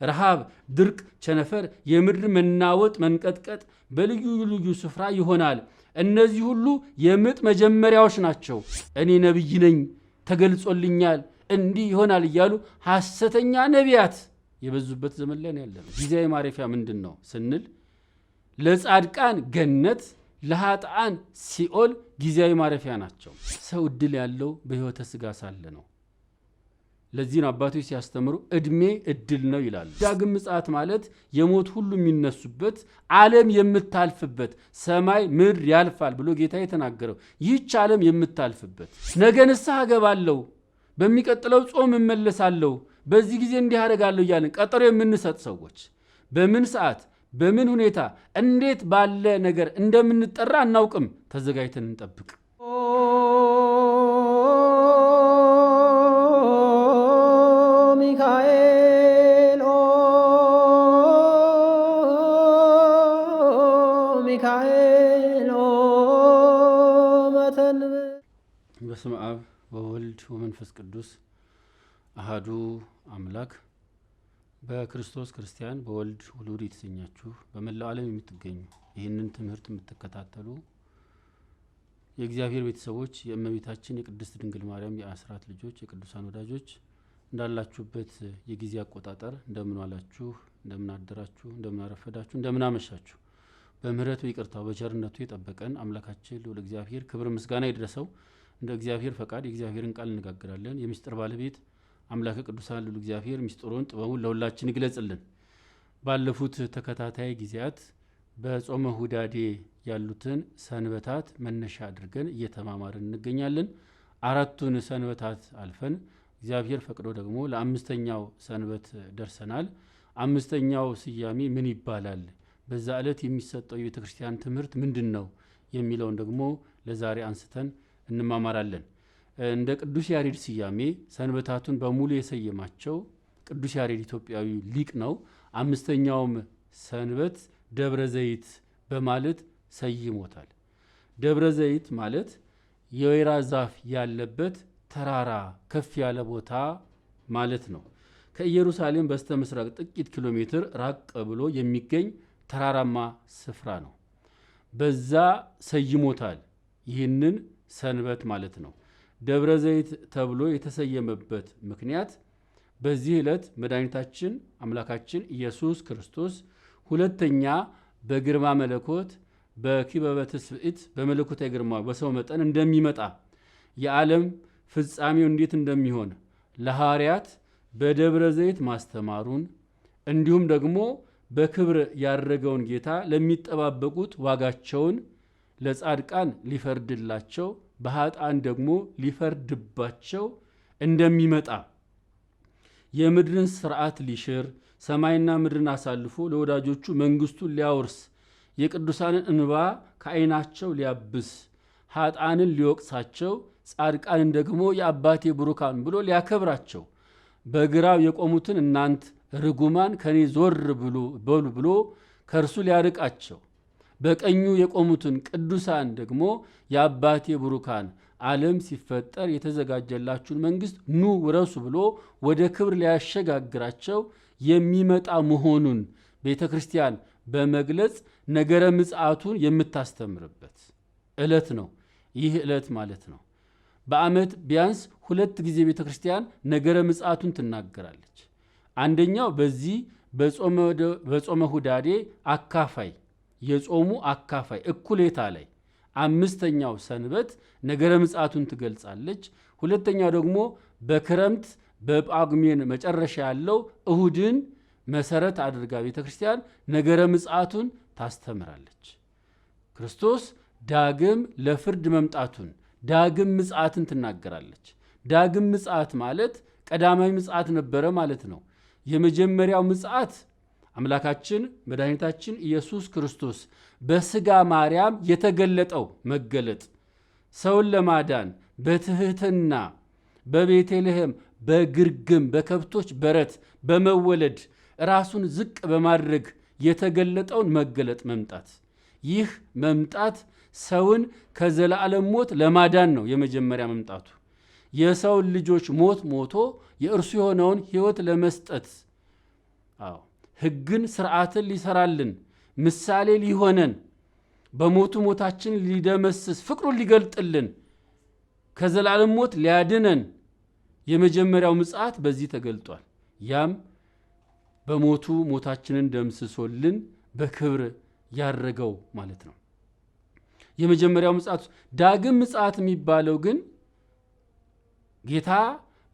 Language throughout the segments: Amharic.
ረሃብ፣ ድርቅ፣ ቸነፈር፣ የምድር መናወጥ፣ መንቀጥቀጥ በልዩ ልዩ ስፍራ ይሆናል። እነዚህ ሁሉ የምጥ መጀመሪያዎች ናቸው። እኔ ነቢይ ነኝ፣ ተገልጾልኛል፣ እንዲህ ይሆናል እያሉ ሐሰተኛ ነቢያት የበዙበት ዘመን ላይ ያለነው። ጊዜያዊ ማረፊያ ምንድን ነው ስንል ለጻድቃን ገነት፣ ለኃጥአን ሲኦል ጊዜያዊ ማረፊያ ናቸው። ሰው እድል ያለው በሕይወተ ሥጋ ሳለ ነው። ለዚህ ነው አባቶች ሲያስተምሩ እድሜ እድል ነው ይላሉ። ዳግም ምጽአት ማለት የሞት ሁሉ የሚነሱበት ዓለም የምታልፍበት ሰማይ ምድር ያልፋል ብሎ ጌታ የተናገረው ይህች ዓለም የምታልፍበት ነገ ንስሐ እገባለሁ፣ በሚቀጥለው ጾም እመለሳለሁ፣ በዚህ ጊዜ እንዲህ አደርጋለሁ እያልን ቀጠሮ የምንሰጥ ሰዎች በምን ሰዓት በምን ሁኔታ እንዴት ባለ ነገር እንደምንጠራ አናውቅም። ተዘጋጅተን እንጠብቅ። ሚካኤል ሚካኤል መተንብ። በስመ አብ ወወልድ ወመንፈስ ቅዱስ አሃዱ አምላክ። በክርስቶስ ክርስቲያን በወልድ ውሉድ የተሰኛችሁ በመላው ዓለም የምትገኙ ይህንን ትምህርት የምትከታተሉ የእግዚአብሔር ቤተሰቦች፣ የእመቤታችን የቅድስት ድንግል ማርያም የአስራት ልጆች፣ የቅዱሳን ወዳጆች እንዳላችሁበት የጊዜ አቆጣጠር እንደምን ዋላችሁ፣ እንደምን አደራችሁ፣ እንደምን አረፈዳችሁ፣ እንደምን አመሻችሁ። በምህረቱ ይቅርታው በቸርነቱ የጠበቀን አምላካችን ልዑል እግዚአብሔር ክብር ምስጋና ይድረሰው። እንደ እግዚአብሔር ፈቃድ የእግዚአብሔርን ቃል እንነጋገራለን። የምስጢር ባለቤት አምላከ ቅዱሳን ልዑል እግዚአብሔር ምስጢሩን ጥበቡን ለሁላችን ይግለጽልን። ባለፉት ተከታታይ ጊዜያት በጾመ ሁዳዴ ያሉትን ሰንበታት መነሻ አድርገን እየተማማርን እንገኛለን። አራቱን ሰንበታት አልፈን እግዚአብሔር ፈቅዶ ደግሞ ለአምስተኛው ሰንበት ደርሰናል። አምስተኛው ስያሜ ምን ይባላል? በዛ ዕለት የሚሰጠው የቤተ ክርስቲያን ትምህርት ምንድን ነው የሚለውን ደግሞ ለዛሬ አንስተን እንማማራለን። እንደ ቅዱስ ያሬድ ስያሜ ሰንበታቱን በሙሉ የሰየማቸው ቅዱስ ያሬድ ኢትዮጵያዊ ሊቅ ነው። አምስተኛውም ሰንበት ደብረ ዘይት በማለት ሰይሞታል። ደብረ ዘይት ማለት የወይራ ዛፍ ያለበት ተራራ ከፍ ያለ ቦታ ማለት ነው። ከኢየሩሳሌም በስተ ምስራቅ ጥቂት ኪሎ ሜትር ራቅ ብሎ የሚገኝ ተራራማ ስፍራ ነው። በዛ ሰይሞታል ይህንን ሰንበት ማለት ነው። ደብረ ዘይት ተብሎ የተሰየመበት ምክንያት በዚህ ዕለት መድኃኒታችን አምላካችን ኢየሱስ ክርስቶስ ሁለተኛ በግርማ መለኮት በኪበበ ትስብእት በመለኮታዊ ግርማ በሰው መጠን እንደሚመጣ የዓለም ፍጻሜው እንዴት እንደሚሆን ለሐዋርያት በደብረ ዘይት ማስተማሩን እንዲሁም ደግሞ በክብር ያረገውን ጌታ ለሚጠባበቁት ዋጋቸውን ለጻድቃን ሊፈርድላቸው በኃጥአን ደግሞ ሊፈርድባቸው እንደሚመጣ የምድርን ስርዓት ሊሽር ሰማይና ምድርን አሳልፎ ለወዳጆቹ መንግስቱን ሊያወርስ የቅዱሳንን እንባ ከዓይናቸው ሊያብስ ኃጥአንን ሊወቅሳቸው ጻድቃንን ደግሞ የአባቴ ብሩካን ብሎ ሊያከብራቸው በግራው የቆሙትን እናንት ርጉማን ከኔ ዞር በሉ ብሎ ከእርሱ ሊያርቃቸው በቀኙ የቆሙትን ቅዱሳን ደግሞ የአባቴ ብሩካን ዓለም ሲፈጠር የተዘጋጀላችሁን መንግስት ኑ ውረሱ ብሎ ወደ ክብር ሊያሸጋግራቸው የሚመጣ መሆኑን ቤተ ክርስቲያን በመግለጽ ነገረ ምጽአቱን የምታስተምርበት ዕለት ነው። ይህ ዕለት ማለት ነው። በዓመት ቢያንስ 2 ጊዜ ቤተ ክርስቲያን ነገረ ምጽአቱን ትናገራለች። አንደኛው በዚህ በጾመ ሁዳዴ አካፋይ የጾሙ አካፋይ እኩሌታ ላይ አምስተኛው ሰንበት ነገረ ምጽአቱን ትገልጻለች። ሁለተኛው ደግሞ በክረምት በጳጉሜን መጨረሻ ያለው እሁድን መሰረት አድርጋ ቤተክርስቲያን ነገረ ምጽአቱን ታስተምራለች። ክርስቶስ ዳግም ለፍርድ መምጣቱን ዳግም ምጽአትን ትናገራለች። ዳግም ምጽአት ማለት ቀዳማዊ ምጽአት ነበረ ማለት ነው። የመጀመሪያው ምጽአት አምላካችን መድኃኒታችን ኢየሱስ ክርስቶስ በስጋ ማርያም የተገለጠው መገለጥ ሰውን ለማዳን በትህትና በቤተልሔም በግርግም በከብቶች በረት በመወለድ ራሱን ዝቅ በማድረግ የተገለጠውን መገለጥ መምጣት። ይህ መምጣት ሰውን ከዘላለም ሞት ለማዳን ነው። የመጀመሪያ መምጣቱ የሰውን ልጆች ሞት ሞቶ የእርሱ የሆነውን ሕይወት ለመስጠት አዎ ሕግን ስርዓትን ሊሰራልን ምሳሌ ሊሆነን በሞቱ ሞታችን ሊደመስስ ፍቅሩን ሊገልጥልን ከዘላለም ሞት ሊያድነን የመጀመሪያው ምጽአት በዚህ ተገልጧል። ያም በሞቱ ሞታችንን ደምስሶልን በክብር ያረገው ማለት ነው። የመጀመሪያው ምጽአት። ዳግም ምጽአት የሚባለው ግን ጌታ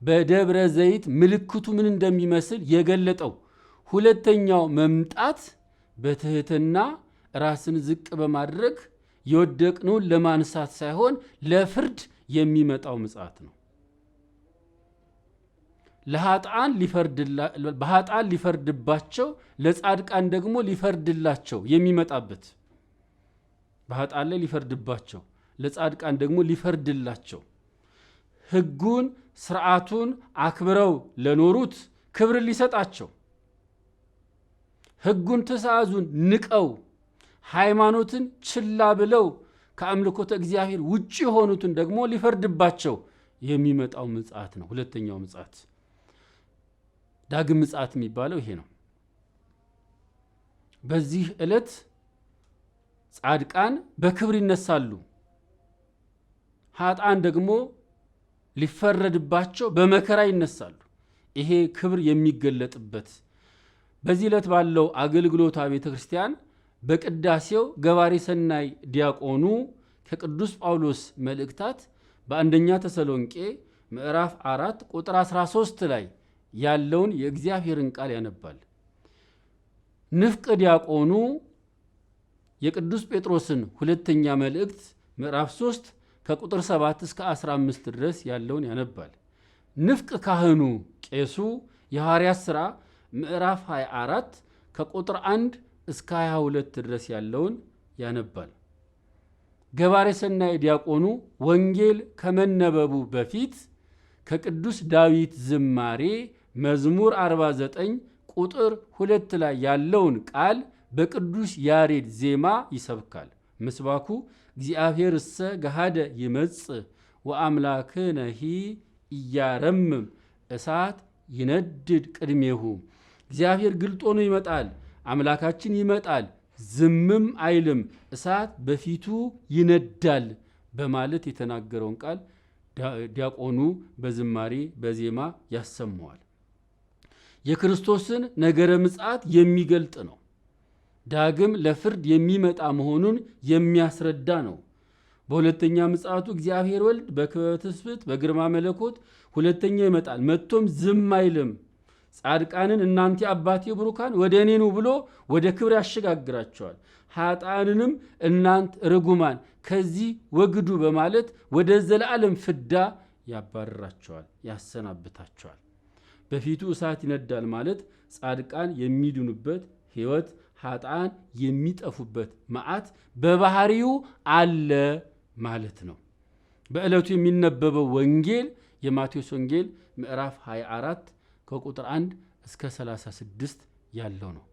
በደብረ ዘይት ምልክቱ ምን እንደሚመስል የገለጠው ሁለተኛው መምጣት በትህትና ራስን ዝቅ በማድረግ የወደቅነውን ለማንሳት ሳይሆን ለፍርድ የሚመጣው ምጽአት ነው። በኃጥአን ሊፈርድባቸው ለጻድቃን ደግሞ ሊፈርድላቸው የሚመጣበት፣ በኃጥአን ላይ ሊፈርድባቸው ለጻድቃን ደግሞ ሊፈርድላቸው፣ ሕጉን ስርዓቱን አክብረው ለኖሩት ክብርን ሊሰጣቸው፣ ሕጉን ትእዛዙን ንቀው ሃይማኖትን ችላ ብለው ከአምልኮተ እግዚአብሔር ውጭ የሆኑትን ደግሞ ሊፈርድባቸው የሚመጣው ምጽአት ነው። ሁለተኛው ምጽአት ዳግም ምጽአት የሚባለው ይሄ ነው። በዚህ ዕለት ጻድቃን በክብር ይነሳሉ፣ ኃጥአን ደግሞ ሊፈረድባቸው በመከራ ይነሳሉ። ይሄ ክብር የሚገለጥበት በዚህ ዕለት ባለው አገልግሎታ ቤተ ክርስቲያን በቅዳሴው ገባሬ ሰናይ ዲያቆኑ ከቅዱስ ጳውሎስ መልእክታት በአንደኛ ተሰሎንቄ ምዕራፍ 4 ቁጥር 13 ላይ ያለውን የእግዚአብሔርን ቃል ያነባል። ንፍቅ ዲያቆኑ የቅዱስ ጴጥሮስን ሁለተኛ መልእክት ምዕራፍ 3 ከቁጥር 7 እስከ 15 ድረስ ያለውን ያነባል። ንፍቅ ካህኑ ቄሱ የሐዋርያት ሥራ ምዕራፍ 24 ከቁጥር 1 እስከ 22 ድረስ ያለውን ያነባል። ገባሬ ሰናይ ዲያቆኑ ወንጌል ከመነበቡ በፊት ከቅዱስ ዳዊት ዝማሬ መዝሙር 49 ቁጥር 2 ላይ ያለውን ቃል በቅዱስ ያሬድ ዜማ ይሰብካል። ምስባኩ እግዚአብሔር እሰ ገሃደ ይመጽእ ወአምላክነሂ ኢያረምም እሳት ይነድድ ቅድሜሁ። እግዚአብሔር ግልጥ ሆኖ ይመጣል፣ አምላካችን ይመጣል፣ ዝምም አይልም፣ እሳት በፊቱ ይነዳል በማለት የተናገረውን ቃል ዲያቆኑ በዝማሬ በዜማ ያሰማዋል። የክርስቶስን ነገረ ምጽአት የሚገልጥ ነው። ዳግም ለፍርድ የሚመጣ መሆኑን የሚያስረዳ ነው። በሁለተኛ ምጽአቱ እግዚአብሔር ወልድ በክበበ ትስብእት በግርማ መለኮት ሁለተኛው ይመጣል፣ መጥቶም ዝም አይልም። ጻድቃንን እናንተ አባቴ ብሩካን ወደ እኔ ኑ ብሎ ወደ ክብር ያሸጋግራቸዋል። ኃጥአንንም እናንተ ርጉማን ከዚህ ወግዱ በማለት ወደ ዘላለም ፍዳ ያባርራቸዋል፣ ያሰናብታቸዋል። በፊቱ እሳት ይነዳል ማለት ጻድቃን የሚድኑበት ሕይወት፣ ኃጥአን የሚጠፉበት መዓት በባህሪው አለ ማለት ነው። በዕለቱ የሚነበበው ወንጌል የማቴዎስ ወንጌል ምዕራፍ 24 ከቁጥር 1 እስከ 36 ያለው ነው።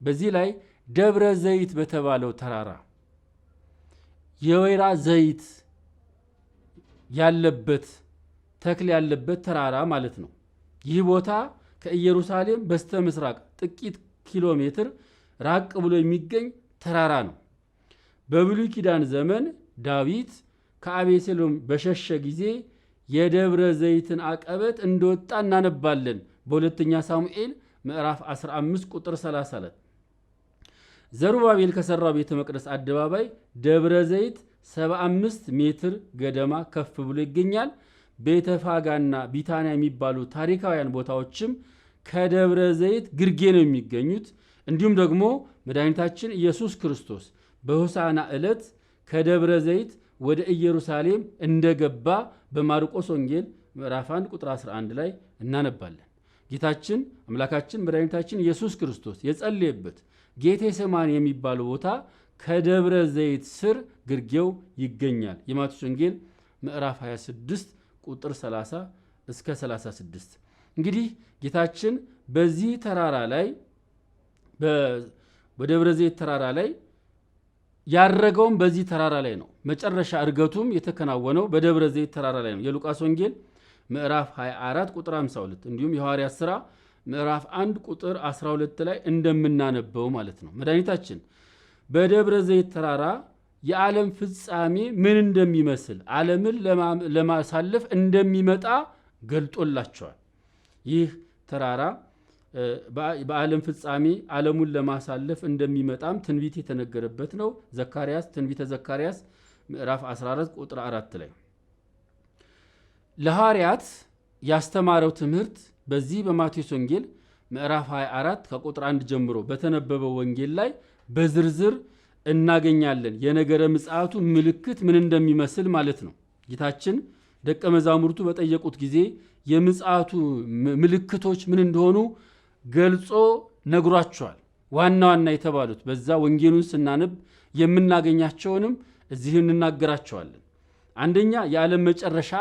በዚህ ላይ ደብረ ዘይት በተባለው ተራራ የወይራ ዘይት ያለበት ተክል ያለበት ተራራ ማለት ነው። ይህ ቦታ ከኢየሩሳሌም በስተ ምስራቅ ጥቂት ኪሎ ሜትር ራቅ ብሎ የሚገኝ ተራራ ነው። በብሉይ ኪዳን ዘመን ዳዊት ከአቤሴሎም በሸሸ ጊዜ የደብረ ዘይትን አቀበት እንደወጣ እናነባለን። በሁለተኛ ሳሙኤል ምዕራፍ 15 ቁጥር 30 ላይ ዘሩባቤል ከሰራው ቤተ መቅደስ አደባባይ ደብረ ዘይት 75 ሜትር ገደማ ከፍ ብሎ ይገኛል። ቤተ ፋጋና ቢታንያ የሚባሉ ታሪካውያን ቦታዎችም ከደብረ ዘይት ግርጌ ነው የሚገኙት። እንዲሁም ደግሞ መድኃኒታችን ኢየሱስ ክርስቶስ በሆሳዕና ዕለት ከደብረ ዘይት ወደ ኢየሩሳሌም እንደገባ በማርቆስ ወንጌል ምዕራፍ 1 ቁጥር 11 ላይ እናነባለን። ጌታችን አምላካችን መድኃኒታችን ኢየሱስ ክርስቶስ የጸለየበት ጌቴሴማኒ የሚባለው ቦታ ከደብረ ዘይት ስር ግርጌው ይገኛል። የማቴዎስ ወንጌል ምዕራፍ 26 ቁጥር 30 እስከ 36። እንግዲህ ጌታችን በዚህ ተራራ ላይ በደብረ ዘይት ተራራ ላይ ያረገውም በዚህ ተራራ ላይ ነው። መጨረሻ እርገቱም የተከናወነው በደብረ ዘይት ተራራ ላይ ነው። የሉቃስ ወንጌል ምዕራፍ 24 ቁጥር 52 እንዲሁም የሐዋርያት ሥራ ምዕራፍ 1 ቁጥር 12 ላይ እንደምናነበው ማለት ነው። መድኃኒታችን በደብረ ዘይት ተራራ የዓለም ፍጻሜ ምን እንደሚመስል ዓለምን ለማሳለፍ እንደሚመጣ ገልጦላቸዋል። ይህ ተራራ በዓለም ፍጻሜ ዓለሙን ለማሳለፍ እንደሚመጣም ትንቢት የተነገረበት ነው። ትንቢተ ዘካርያስ ምዕራፍ 14 ቁጥር 4 ላይ ለሐዋርያት ያስተማረው ትምህርት በዚህ በማቴዎስ ወንጌል ምዕራፍ 24 ከቁጥር 1 ጀምሮ በተነበበው ወንጌል ላይ በዝርዝር እናገኛለን። የነገረ ምጽአቱ ምልክት ምን እንደሚመስል ማለት ነው። ጌታችን ደቀ መዛሙርቱ በጠየቁት ጊዜ የምጽአቱ ምልክቶች ምን እንደሆኑ ገልጾ ነግሯቸዋል። ዋና ዋና የተባሉት በዛ ወንጌሉን ስናነብ የምናገኛቸውንም እዚህ እንናገራቸዋለን። አንደኛ የዓለም መጨረሻ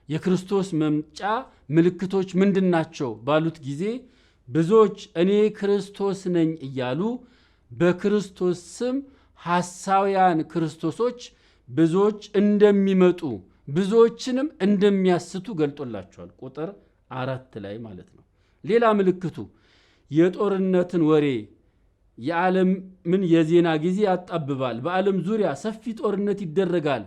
የክርስቶስ መምጫ ምልክቶች ምንድናቸው ባሉት ጊዜ ብዙዎች እኔ ክርስቶስ ነኝ እያሉ በክርስቶስ ስም ሐሳውያን ክርስቶሶች ብዙዎች እንደሚመጡ ብዙዎችንም እንደሚያስቱ ገልጦላቸዋል። ቁጥር 4 ላይ ማለት ነው። ሌላ ምልክቱ የጦርነትን ወሬ የዓለምን የዜና ጊዜ ያጣብባል። በዓለም ዙሪያ ሰፊ ጦርነት ይደረጋል።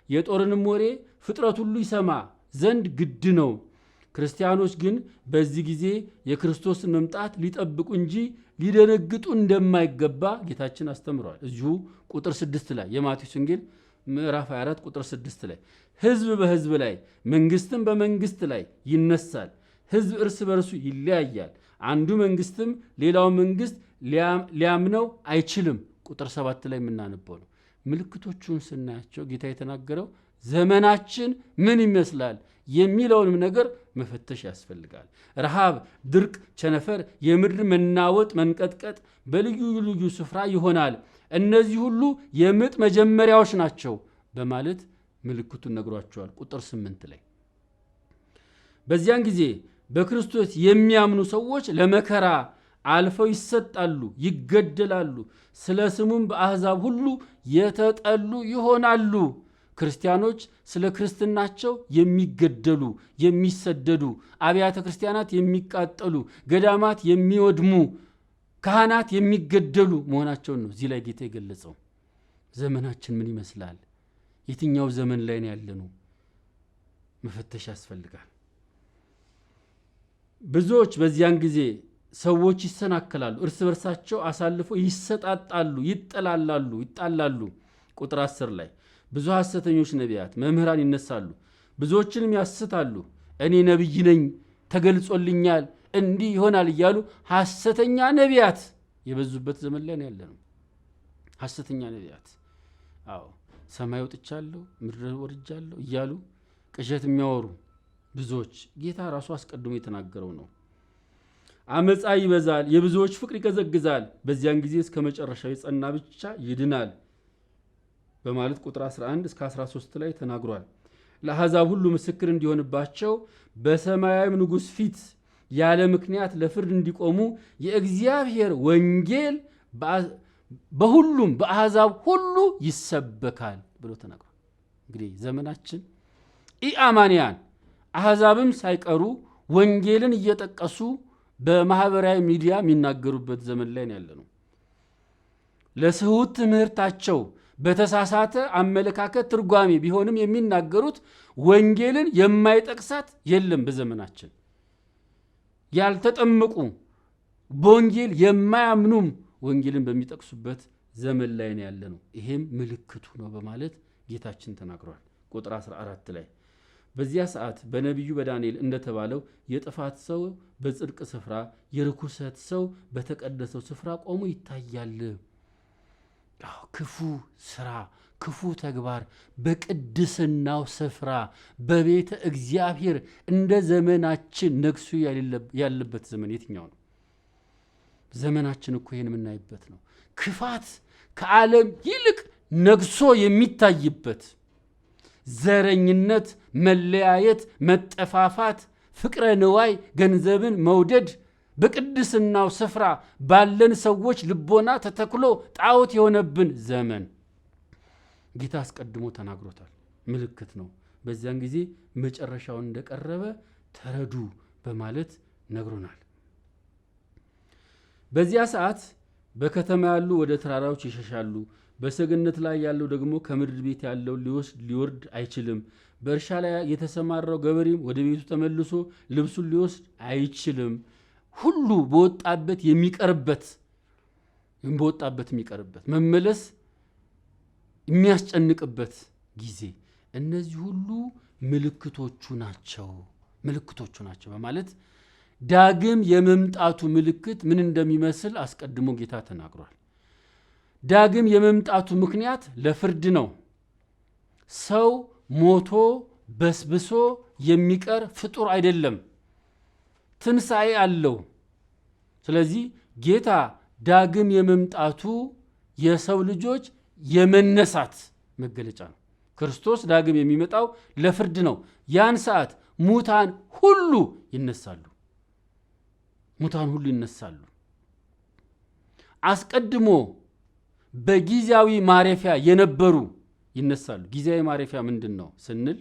የጦርንም ወሬ ፍጥረት ሁሉ ይሰማ ዘንድ ግድ ነው። ክርስቲያኖች ግን በዚህ ጊዜ የክርስቶስን መምጣት ሊጠብቁ እንጂ ሊደነግጡ እንደማይገባ ጌታችን አስተምሯል። እዚሁ ቁጥር 6 ላይ የማቴዎስ ወንጌል ምዕራፍ 24 ቁጥር 6 ላይ ሕዝብ በሕዝብ ላይ መንግስትም በመንግስት ላይ ይነሳል። ሕዝብ እርስ በርሱ ይለያያል። አንዱ መንግስትም ሌላው መንግስት ሊያምነው አይችልም። ቁጥር 7 ላይ የምናነበው ነው። ምልክቶቹን ስናያቸው ጌታ የተናገረው ዘመናችን ምን ይመስላል የሚለውንም ነገር መፈተሽ ያስፈልጋል። ረሃብ፣ ድርቅ፣ ቸነፈር፣ የምድር መናወጥ፣ መንቀጥቀጥ በልዩ ልዩ ስፍራ ይሆናል። እነዚህ ሁሉ የምጥ መጀመሪያዎች ናቸው በማለት ምልክቱን ነግሯቸዋል። ቁጥር 8 ላይ በዚያን ጊዜ በክርስቶስ የሚያምኑ ሰዎች ለመከራ አልፈው ይሰጣሉ፣ ይገደላሉ። ስለ ስሙም በአሕዛብ ሁሉ የተጠሉ ይሆናሉ። ክርስቲያኖች ስለ ክርስትናቸው የሚገደሉ፣ የሚሰደዱ፣ አብያተ ክርስቲያናት የሚቃጠሉ፣ ገዳማት የሚወድሙ፣ ካህናት የሚገደሉ መሆናቸውን ነው እዚህ ላይ ጌታ የገለጸው። ዘመናችን ምን ይመስላል? የትኛው ዘመን ላይ ነው ያለነው? መፈተሽ ያስፈልጋል። ብዙዎች በዚያን ጊዜ ሰዎች ይሰናከላሉ፣ እርስ በርሳቸው አሳልፎ ይሰጣጣሉ፣ ይጣላሉ። ቁጥር 10 ላይ ብዙ ሐሰተኞች ነቢያት መምህራን ይነሳሉ፣ ብዙዎችንም ያስታሉ። እኔ ነቢይ ነኝ፣ ተገልጾልኛል፣ እንዲህ ይሆናል እያሉ ሐሰተኛ ነቢያት የበዙበት ዘመን ላይ ያለ ነው። ሐሰተኛ ነቢያት ሰማይ ወጥቻለሁ፣ ምድር ወርጃለሁ እያሉ ቅዠት የሚያወሩ ብዙዎች፣ ጌታ ራሱ አስቀድሞ የተናገረው ነው። አመፃ ይበዛል፣ የብዙዎች ፍቅር ይቀዘግዛል። በዚያን ጊዜ እስከ መጨረሻው የጸና ብቻ ይድናል በማለት ቁጥር 11 እስከ 13 ላይ ተናግሯል። ለአሕዛብ ሁሉ ምስክር እንዲሆንባቸው በሰማያዊ ንጉሥ ፊት ያለ ምክንያት ለፍርድ እንዲቆሙ የእግዚአብሔር ወንጌል በሁሉም በአሕዛብ ሁሉ ይሰበካል ብሎ ተናግሯል። እንግዲህ ዘመናችን ኢአማንያን አሕዛብም ሳይቀሩ ወንጌልን እየጠቀሱ በማህበራዊ ሚዲያ የሚናገሩበት ዘመን ላይ ያለ ነው። ለስሁት ትምህርታቸው በተሳሳተ አመለካከት ትርጓሜ ቢሆንም የሚናገሩት ወንጌልን የማይጠቅሳት የለም። በዘመናችን ያልተጠመቁ በወንጌል የማያምኑም ወንጌልን በሚጠቅሱበት ዘመን ላይ ያለ ነው። ይሄም ምልክቱ ነው በማለት ጌታችን ተናግሯል። ቁጥር 14 ላይ በዚያ ሰዓት በነቢዩ በዳንኤል እንደተባለው የጥፋት ሰው በጽድቅ ስፍራ፣ የርኩሰት ሰው በተቀደሰው ስፍራ ቆሞ ይታያል። ክፉ ስራ፣ ክፉ ተግባር በቅድስናው ስፍራ በቤተ እግዚአብሔር እንደ ዘመናችን ነግሱ ያለበት ዘመን የትኛው ነው? ዘመናችን እኮ ይህን የምናይበት ነው። ክፋት ከዓለም ይልቅ ነግሶ የሚታይበት፣ ዘረኝነት፣ መለያየት፣ መጠፋፋት፣ ፍቅረ ንዋይ፣ ገንዘብን መውደድ በቅድስናው ስፍራ ባለን ሰዎች ልቦና ተተክሎ ጣዖት የሆነብን ዘመን ጌታ አስቀድሞ ተናግሮታል። ምልክት ነው። በዚያን ጊዜ መጨረሻውን እንደቀረበ ተረዱ በማለት ነግሮናል። በዚያ ሰዓት በከተማ ያሉ ወደ ተራራዎች ይሸሻሉ። በሰገነት ላይ ያለው ደግሞ ከምድር ቤት ያለው ሊወርድ አይችልም። በእርሻ ላይ የተሰማራው ገበሬም ወደ ቤቱ ተመልሶ ልብሱን ሊወስድ አይችልም። ሁሉ በወጣበት የሚቀርበት መመለስ የሚያስጨንቅበት ጊዜ እነዚህ ሁሉ ምልክቶቹ ናቸው በማለት ዳግም የመምጣቱ ምልክት ምን እንደሚመስል አስቀድሞ ጌታ ተናግሯል። ዳግም የመምጣቱ ምክንያት ለፍርድ ነው። ሰው ሞቶ በስብሶ የሚቀር ፍጡር አይደለም፣ ትንሣኤ አለው። ስለዚህ ጌታ ዳግም የመምጣቱ የሰው ልጆች የመነሳት መገለጫ ነው። ክርስቶስ ዳግም የሚመጣው ለፍርድ ነው። ያን ሰዓት ሙታን ሁሉ ይነሳሉ። አስቀድሞ በጊዜያዊ ማረፊያ የነበሩ ይነሳሉ። ጊዜያዊ ማረፊያ ምንድን ነው ስንል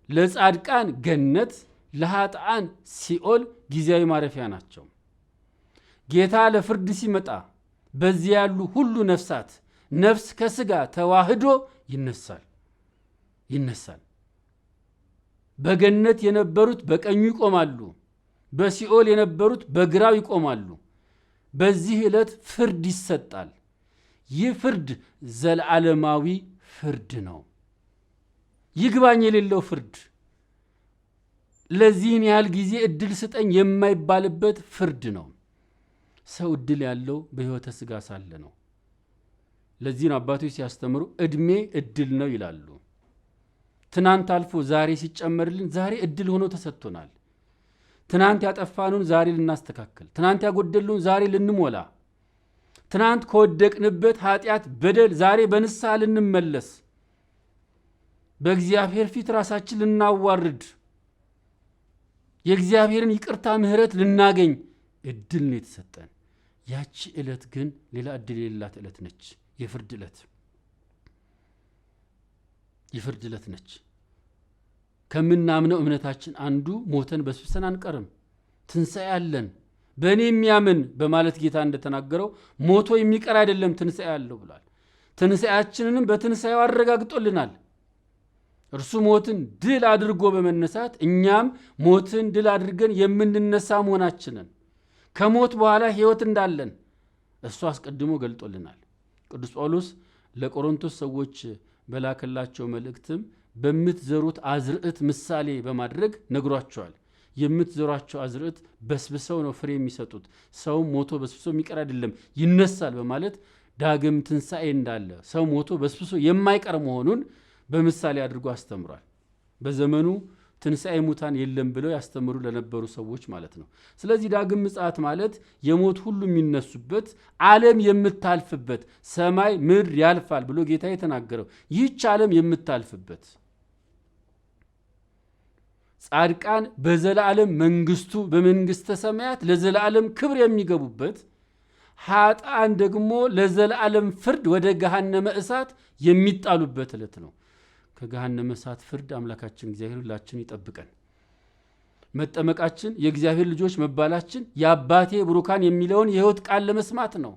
ለጻድቃን ገነት፣ ለኃጥአን ሲኦል ጊዜያዊ ማረፊያ ናቸው። ጌታ ለፍርድ ሲመጣ በዚያ ያሉ ሁሉ ነፍሳት ነፍስ ከስጋ ተዋህዶ ይነሳል። በገነት የነበሩት በቀኙ ይቆማሉ፣ በሲኦል የነበሩት በግራው ይቆማሉ። በዚህ ዕለት ፍርድ ይሰጣል። ይህ ፍርድ ዘለዓለማዊ ፍርድ ነው። ይግባኝ የሌለው ፍርድ፣ ለዚህን ያህል ጊዜ እድል ስጠኝ የማይባልበት ፍርድ ነው። ሰው እድል ያለው በሕይወተ ሥጋ ሳለ ነው። ለዚህ ነው አባቶች ሲያስተምሩ ዕድሜ እድል ነው ይላሉ። ትናንት አልፎ ዛሬ ሲጨመርልን ዛሬ እድል ሆኖ ተሰጥቶናል። ትናንት ያጠፋኑን ዛሬ ልናስተካከል፣ ትናንት ያጎደሉን ዛሬ ልንሞላ፣ ትናንት ከወደቅንበት ኃጢአት በደል ዛሬ በንስሐ ልንመለስ፣ በእግዚአብሔር ፊት ራሳችን ልናዋርድ፣ የእግዚአብሔርን ይቅርታ ምሕረት ልናገኝ እድል ነው የተሰጠን። ያቺ ዕለት ግን ሌላ እድል የሌላት ዕለት ነች። የፍርድ ዕለት ነች። ከምናምነው እምነታችን አንዱ ሞተን በስብሰን አንቀርም፣ ትንሣኤ አለን። በእኔ የሚያምን በማለት ጌታ እንደተናገረው ሞቶ የሚቀር አይደለም ትንሣኤ አለው ብሏል። ትንሣኤያችንንም በትንሣኤው አረጋግጦልናል። እርሱ ሞትን ድል አድርጎ በመነሳት እኛም ሞትን ድል አድርገን የምንነሳ መሆናችንን ከሞት በኋላ ሕይወት እንዳለን እሱ አስቀድሞ ገልጦልናል። ቅዱስ ጳውሎስ ለቆሮንቶስ ሰዎች በላከላቸው መልእክትም በምትዘሩት አዝርዕት ምሳሌ በማድረግ ነግሯቸዋል። የምትዘሯቸው አዝርዕት በስብሰው ነው ፍሬ የሚሰጡት። ሰውም ሞቶ በስብሶ የሚቀር አይደለም ይነሳል በማለት ዳግም ትንሣኤ እንዳለ ሰው ሞቶ በስብሶ የማይቀር መሆኑን በምሳሌ አድርጎ አስተምሯል። በዘመኑ ትንሣኤ ሙታን የለም ብለው ያስተምሩ ለነበሩ ሰዎች ማለት ነው። ስለዚህ ዳግም ምጽአት ማለት የሞት ሁሉ የሚነሱበት፣ ዓለም የምታልፍበት፣ ሰማይ ምድር ያልፋል ብሎ ጌታ የተናገረው ይህች ዓለም የምታልፍበት፣ ጻድቃን በዘላለም መንግስቱ በመንግስተ ሰማያት ለዘላለም ክብር የሚገቡበት፣ ኃጥአን ደግሞ ለዘላለም ፍርድ ወደ ገሃነመ እሳት የሚጣሉበት ዕለት ነው። ከገሃነመ እሳት ፍርድ አምላካችን እግዚአብሔር ሁላችን ይጠብቀን። መጠመቃችን የእግዚአብሔር ልጆች መባላችን የአባቴ ብሩካን የሚለውን የሕይወት ቃል ለመስማት ነው።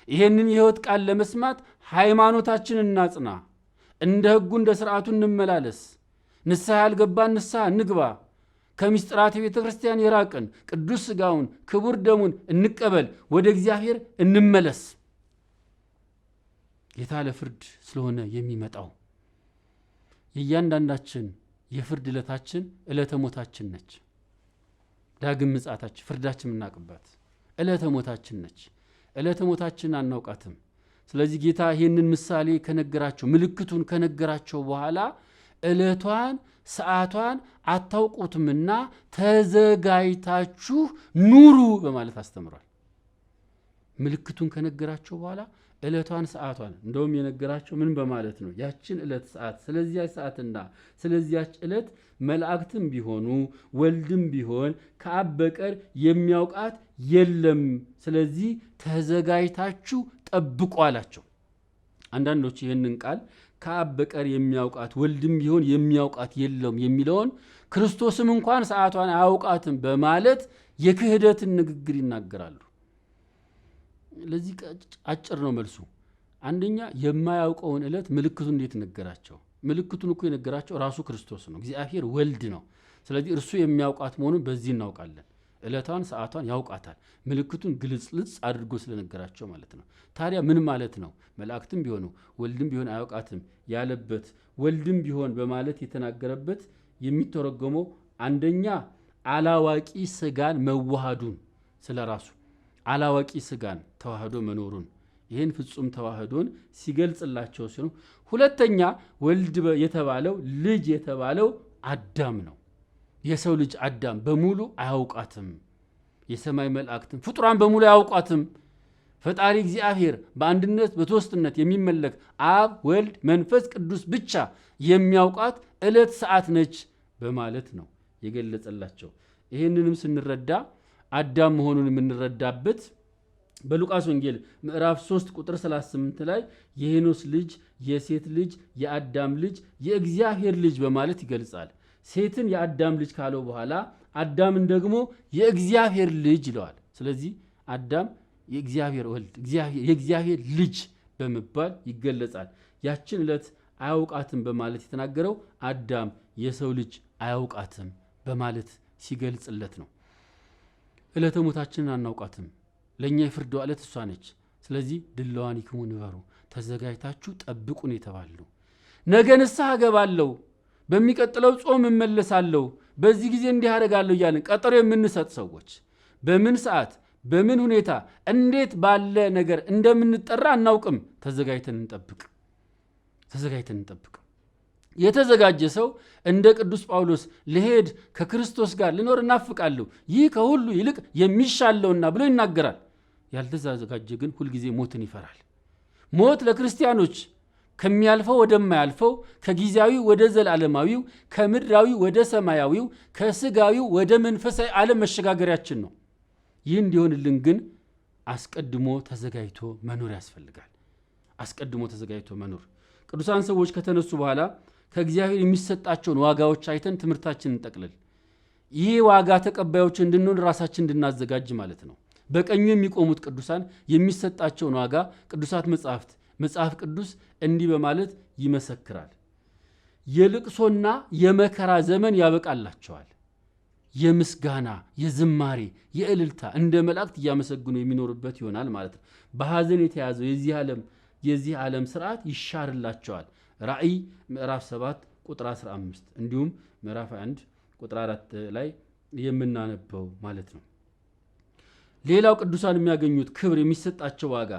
ይሄንን የሕይወት ቃል ለመስማት ሃይማኖታችን እናጽና፣ እንደ ሕጉ እንደ ሥርዓቱ እንመላለስ፣ ንስሐ ያልገባን ንስሐ እንግባ፣ ከምስጢራት የቤተ ክርስቲያን የራቅን ቅዱስ ሥጋውን ክቡር ደሙን እንቀበል፣ ወደ እግዚአብሔር እንመለስ። ጌታ ለፍርድ ስለሆነ የሚመጣው የእያንዳንዳችን የፍርድ ዕለታችን ዕለተ ሞታችን ነች። ዳግም ምጽአታችን ፍርዳችን የምናውቅባት ዕለተ ሞታችን ነች። ዕለተ ሞታችን አናውቃትም። ስለዚህ ጌታ ይህንን ምሳሌ ከነገራቸው ምልክቱን ከነገራቸው በኋላ ዕለቷን ሰዓቷን አታውቁትምና ተዘጋጅታችሁ ኑሩ በማለት አስተምሯል። ምልክቱን ከነገራቸው በኋላ ዕለቷን ሰዓቷን እንደውም የነገራቸው ምን በማለት ነው? ያችን ዕለት ሰዓት፣ ስለዚያች ሰዓትና ስለዚያች ዕለት መላእክትም ቢሆኑ ወልድም ቢሆን ከአብ በቀር የሚያውቃት የለም። ስለዚህ ተዘጋጅታችሁ ጠብቁ አላቸው። አንዳንዶች ይህንን ቃል ከአብ በቀር የሚያውቃት ወልድም ቢሆን የሚያውቃት የለም የሚለውን ክርስቶስም እንኳን ሰዓቷን አያውቃትም በማለት የክህደትን ንግግር ይናገራሉ። ለዚህ አጭር ነው መልሱ። አንደኛ የማያውቀውን ዕለት ምልክቱን እንዴት ነገራቸው? ምልክቱን እኮ የነገራቸው ራሱ ክርስቶስ ነው፣ እግዚአብሔር ወልድ ነው። ስለዚህ እርሱ የሚያውቃት መሆኑን በዚህ እናውቃለን። ዕለቷን ሰዓቷን ያውቃታል። ምልክቱን ግልጽልጽ አድርጎ ስለነገራቸው ማለት ነው። ታዲያ ምን ማለት ነው? መላእክትም ቢሆኑ ወልድም ቢሆን አያውቃትም ያለበት ወልድም ቢሆን በማለት የተናገረበት የሚተረጎመው አንደኛ አላዋቂ ስጋን መዋሃዱን ስለ ራሱ አላዋቂ ስጋን ተዋህዶ መኖሩን ይህን ፍጹም ተዋህዶን ሲገልጽላቸው ሲሆን፣ ሁለተኛ ወልድ የተባለው ልጅ የተባለው አዳም ነው። የሰው ልጅ አዳም በሙሉ አያውቃትም። የሰማይ መላእክትም ፍጡራን በሙሉ አያውቃትም። ፈጣሪ እግዚአብሔር በአንድነት በሦስትነት የሚመለክ አብ ወልድ መንፈስ ቅዱስ ብቻ የሚያውቃት ዕለት ሰዓት ነች በማለት ነው የገለጸላቸው። ይህንንም ስንረዳ አዳም መሆኑን የምንረዳበት በሉቃስ ወንጌል ምዕራፍ 3 ቁጥር 38 ላይ የሄኖስ ልጅ የሴት ልጅ የአዳም ልጅ የእግዚአብሔር ልጅ በማለት ይገልጻል። ሴትን የአዳም ልጅ ካለው በኋላ አዳምን ደግሞ የእግዚአብሔር ልጅ ይለዋል። ስለዚህ አዳም የእግዚአብሔር ወልድ የእግዚአብሔር ልጅ በመባል ይገለጻል። ያችን ዕለት አያውቃትም በማለት የተናገረው አዳም የሰው ልጅ አያውቃትም በማለት ሲገልጽለት ነው። ዕለተ ሞታችንን አናውቃትም። ለእኛ የፍርድ ዕለት እሷ ነች። ስለዚህ ድለዋኒክሙ ንበሩ፣ ተዘጋጅታችሁ ጠብቁን የተባሉ ነገ ንስሐ እገባለሁ፣ በሚቀጥለው ጾም እመለሳለሁ፣ በዚህ ጊዜ እንዲህ አደርጋለሁ እያልን ቀጠሮ የምንሰጥ ሰዎች በምን ሰዓት በምን ሁኔታ እንዴት ባለ ነገር እንደምንጠራ አናውቅም። ተዘጋጅተን እንጠብቅ። የተዘጋጀ ሰው እንደ ቅዱስ ጳውሎስ ልሄድ ከክርስቶስ ጋር ልኖር እናፍቃለሁ፣ ይህ ከሁሉ ይልቅ የሚሻለውና ብሎ ይናገራል። ያልተዘጋጀ ግን ሁልጊዜ ሞትን ይፈራል። ሞት ለክርስቲያኖች ከሚያልፈው ወደማያልፈው፣ ከጊዜያዊ ወደ ዘላለማዊው፣ ከምድራዊ ወደ ሰማያዊው፣ ከስጋዊው ወደ መንፈሳዊ ዓለም መሸጋገሪያችን ነው። ይህ እንዲሆንልን ግን አስቀድሞ ተዘጋጅቶ መኖር ያስፈልጋል። አስቀድሞ ተዘጋጅቶ መኖር። ቅዱሳን ሰዎች ከተነሱ በኋላ ከእግዚአብሔር የሚሰጣቸውን ዋጋዎች አይተን ትምህርታችንን እንጠቅልል። ይህ ዋጋ ተቀባዮች እንድንሆን ራሳችን እንድናዘጋጅ ማለት ነው። በቀኙ የሚቆሙት ቅዱሳን የሚሰጣቸውን ዋጋ ቅዱሳት መጽሐፍ ቅዱስ እንዲህ በማለት ይመሰክራል። የልቅሶና የመከራ ዘመን ያበቃላቸዋል። የምስጋና የዝማሬ የእልልታ እንደ መላእክት እያመሰግኑ የሚኖርበት ይሆናል ማለት ነው። በሐዘን የተያዘው የዚህ ዓለም ስርዓት ይሻርላቸዋል። ራእይ ምዕራፍ 7 ቁጥር 15 እንዲሁም ምዕራፍ 1 ቁጥር 4 ላይ የምናነበው ማለት ነው። ሌላው ቅዱሳን የሚያገኙት ክብር የሚሰጣቸው ዋጋ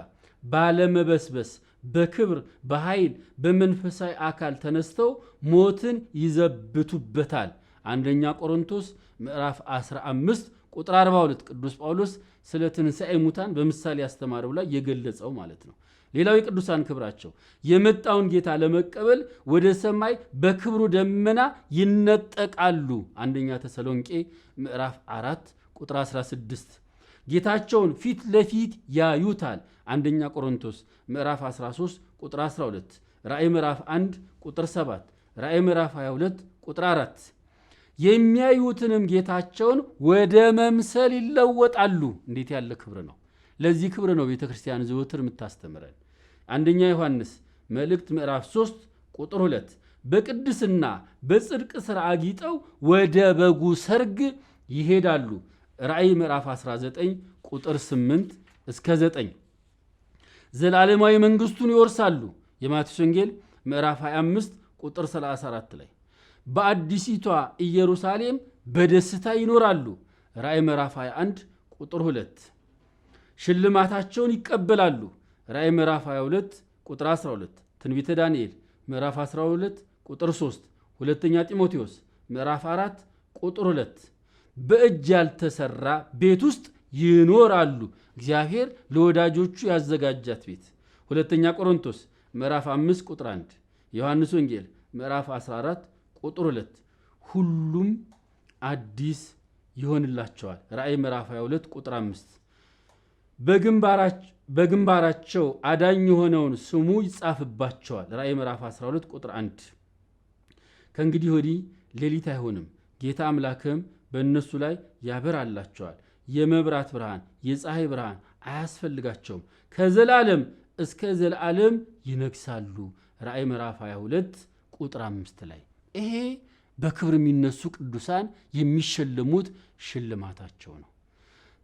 ባለመበስበስ በክብር በኃይል በመንፈሳዊ አካል ተነስተው ሞትን ይዘብቱበታል። አንደኛ ቆሮንቶስ ምዕራፍ 15 ቁጥር 42 ቅዱስ ጳውሎስ ስለ ትንሣኤ ሙታን በምሳሌ ያስተማረው ላይ የገለጸው ማለት ነው። ሌላው የቅዱሳን ክብራቸው የመጣውን ጌታ ለመቀበል ወደ ሰማይ በክብሩ ደመና ይነጠቃሉ። አንደኛ ተሰሎንቄ ምዕራፍ 4 ቁጥር 16 ጌታቸውን ፊት ለፊት ያዩታል። አንደኛ ቆሮንቶስ ምዕራፍ 13 ቁጥር 12 ራእይ ምዕራፍ 1 ቁጥር 7 ራእይ ምዕራፍ 22 ቁጥር 4 የሚያዩትንም ጌታቸውን ወደ መምሰል ይለወጣሉ። እንዴት ያለ ክብር ነው! ለዚህ ክብር ነው ቤተ ክርስቲያን ዘወትር የምታስተምረን። አንደኛ ዮሐንስ መልእክት ምዕራፍ 3 ቁጥር 2 በቅድስና በጽድቅ ሥራ አጊጠው ወደ በጉ ሰርግ ይሄዳሉ። ራእይ ምዕራፍ 19 ቁጥር 8 እስከ 9 ዘላለማዊ መንግሥቱን ይወርሳሉ። የማቴዎስ ወንጌል ምዕራፍ 25 ቁጥር 34 ላይ በአዲሲቷ ኢየሩሳሌም በደስታ ይኖራሉ። ራእይ ምዕራፍ 21 ቁጥር 2 ሽልማታቸውን ይቀበላሉ። ራእይ ምዕራፍ 22 ቁጥር 12 ትንቢተ ዳንኤል ምዕራፍ 12 ቁጥር 3 ሁለተኛ ጢሞቴዎስ ምዕራፍ 4 ቁጥር 2 በእጅ ያልተሰራ ቤት ውስጥ ይኖራሉ። እግዚአብሔር ለወዳጆቹ ያዘጋጃት ቤት። ሁለተኛ ቆሮንቶስ ምዕራፍ 5 ቁጥር 1 ዮሐንስ ወንጌል ምዕራፍ 14 ቁጥር 2 ሁሉም አዲስ ይሆንላቸዋል። ራእይ ምዕራፍ 22 ቁጥር 5 በግንባራቸው አዳኝ የሆነውን ስሙ ይጻፍባቸዋል። ራእይ ምዕራፍ 12 ቁጥር 1 ከእንግዲህ ወዲህ ሌሊት አይሆንም፣ ጌታ አምላክም በእነሱ ላይ ያበራላቸዋል። የመብራት ብርሃን የፀሐይ ብርሃን አያስፈልጋቸውም። ከዘላለም እስከ ዘላለም ይነግሳሉ። ራእይ ምዕራፍ 22 ቁጥር 5 ላይ ይሄ በክብር የሚነሱ ቅዱሳን የሚሸለሙት ሽልማታቸው ነው።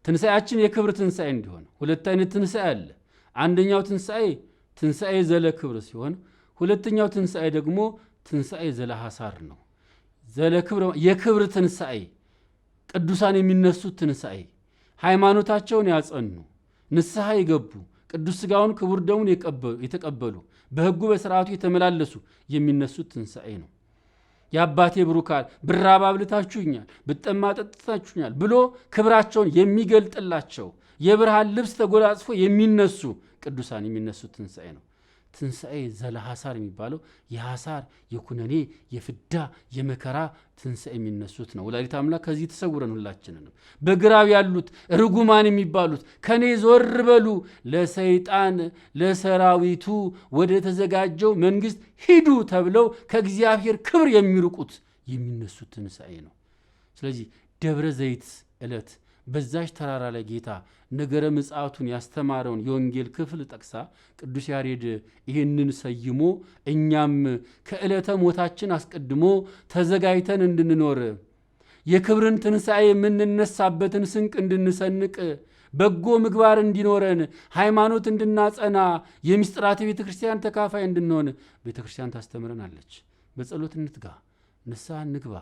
ትንሣኤያችን የክብር ትንሣኤ እንዲሆን ሁለት አይነት ትንሣኤ አለ። አንደኛው ትንሣኤ ዘለ ክብር ሲሆን ሁለተኛው ትንሣኤ ደግሞ ትንሣኤ ዘለ ሐሳር ነው። ዘለ ክብር የክብር ትንሣኤ ቅዱሳን የሚነሱት ትንሣኤ ሃይማኖታቸውን ያጸኑ ንስሐ የገቡ ቅዱስ ሥጋውን ክቡር ደሙን የተቀበሉ በሕጉ በሥርዓቱ የተመላለሱ የሚነሱት ትንሣኤ ነው። የአባቴ ብሩካን ብራብ አብልታችሁኛል፣ ብጠማ ጠጥታችሁኛል ብሎ ክብራቸውን የሚገልጥላቸው የብርሃን ልብስ ተጎናጽፎ የሚነሱ ቅዱሳን የሚነሱት ትንሣኤ ነው። ትንሣኤ ዘለ ሐሳር የሚባለው የሐሳር የኩነኔ የፍዳ የመከራ ትንሣኤ የሚነሱት ነው። ወላዲተ አምላክ ከዚህ ተሰውረን ሁላችንንም። በግራው ያሉት ርጉማን የሚባሉት ከኔ ዞር በሉ ለሰይጣን ለሰራዊቱ ወደ ተዘጋጀው መንግሥት ሂዱ ተብለው ከእግዚአብሔር ክብር የሚርቁት የሚነሱት ትንሣኤ ነው። ስለዚህ ደብረ ዘይት ዕለት በዛች ተራራ ላይ ጌታ ነገረ ምጽአቱን ያስተማረውን የወንጌል ክፍል ጠቅሳ ቅዱስ ያሬድ ይህንን ሰይሞ እኛም ከዕለተ ሞታችን አስቀድሞ ተዘጋጅተን እንድንኖር የክብርን ትንሣኤ የምንነሳበትን ስንቅ እንድንሰንቅ በጎ ምግባር እንዲኖረን ሃይማኖት እንድናጸና የምስጢራተ ቤተ ክርስቲያን ተካፋይ እንድንሆን ቤተ ክርስቲያን ታስተምረናለች። በጸሎት እንትጋ፣ ንስሐ እንግባ፣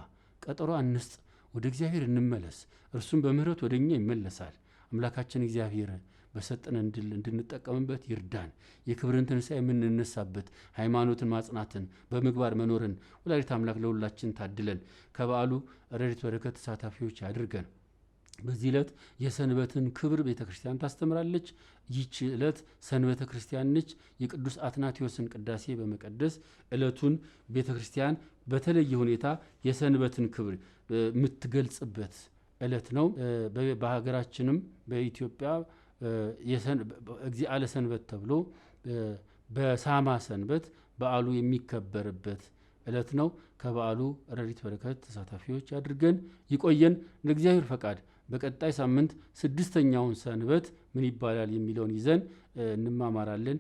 ቀጠሮ አንስጥ፣ ወደ እግዚአብሔር እንመለስ። እርሱም በምህረት ወደ እኛ ይመለሳል። አምላካችን እግዚአብሔር በሰጠን እንድንጠቀምበት ይርዳን። የክብርን ትንሣኤ የምንነሳበት ሃይማኖትን ማጽናትን በምግባር መኖርን ወላዲተ አምላክ ለሁላችን ታድለን። ከበዓሉ ረድኤት በረከት ተሳታፊዎች ያድርገን። በዚህ ዕለት የሰንበትን ክብር ቤተ ክርስቲያን ታስተምራለች። ይህች ዕለት ሰንበተ ክርስቲያን ነች። የቅዱስ አትናቴዎስን ቅዳሴ በመቀደስ ዕለቱን ቤተ ክርስቲያን በተለየ ሁኔታ የሰንበትን ክብር የምትገልጽበት ዕለት ነው። በሀገራችንም በኢትዮጵያ እግዚአ ለሰንበት ተብሎ በሳማ ሰንበት በዓሉ የሚከበርበት ዕለት ነው። ከበዓሉ ረድኤት በረከት ተሳታፊዎች ያድርገን፣ ይቆየን። ለእግዚአብሔር ፈቃድ በቀጣይ ሳምንት ስድስተኛውን ሰንበት ምን ይባላል የሚለውን ይዘን እንማማራለን።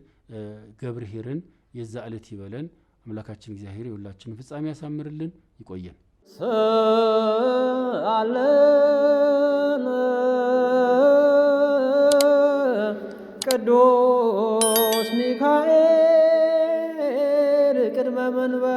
ገብርኄርን የዛ ዕለት ይበለን። አምላካችን እግዚአብሔር የሁላችንን ፍጻሜ ያሳምርልን። ይቆየን። ሰአለን ቅዱስ ሚካኤል ቅድመ መንበረ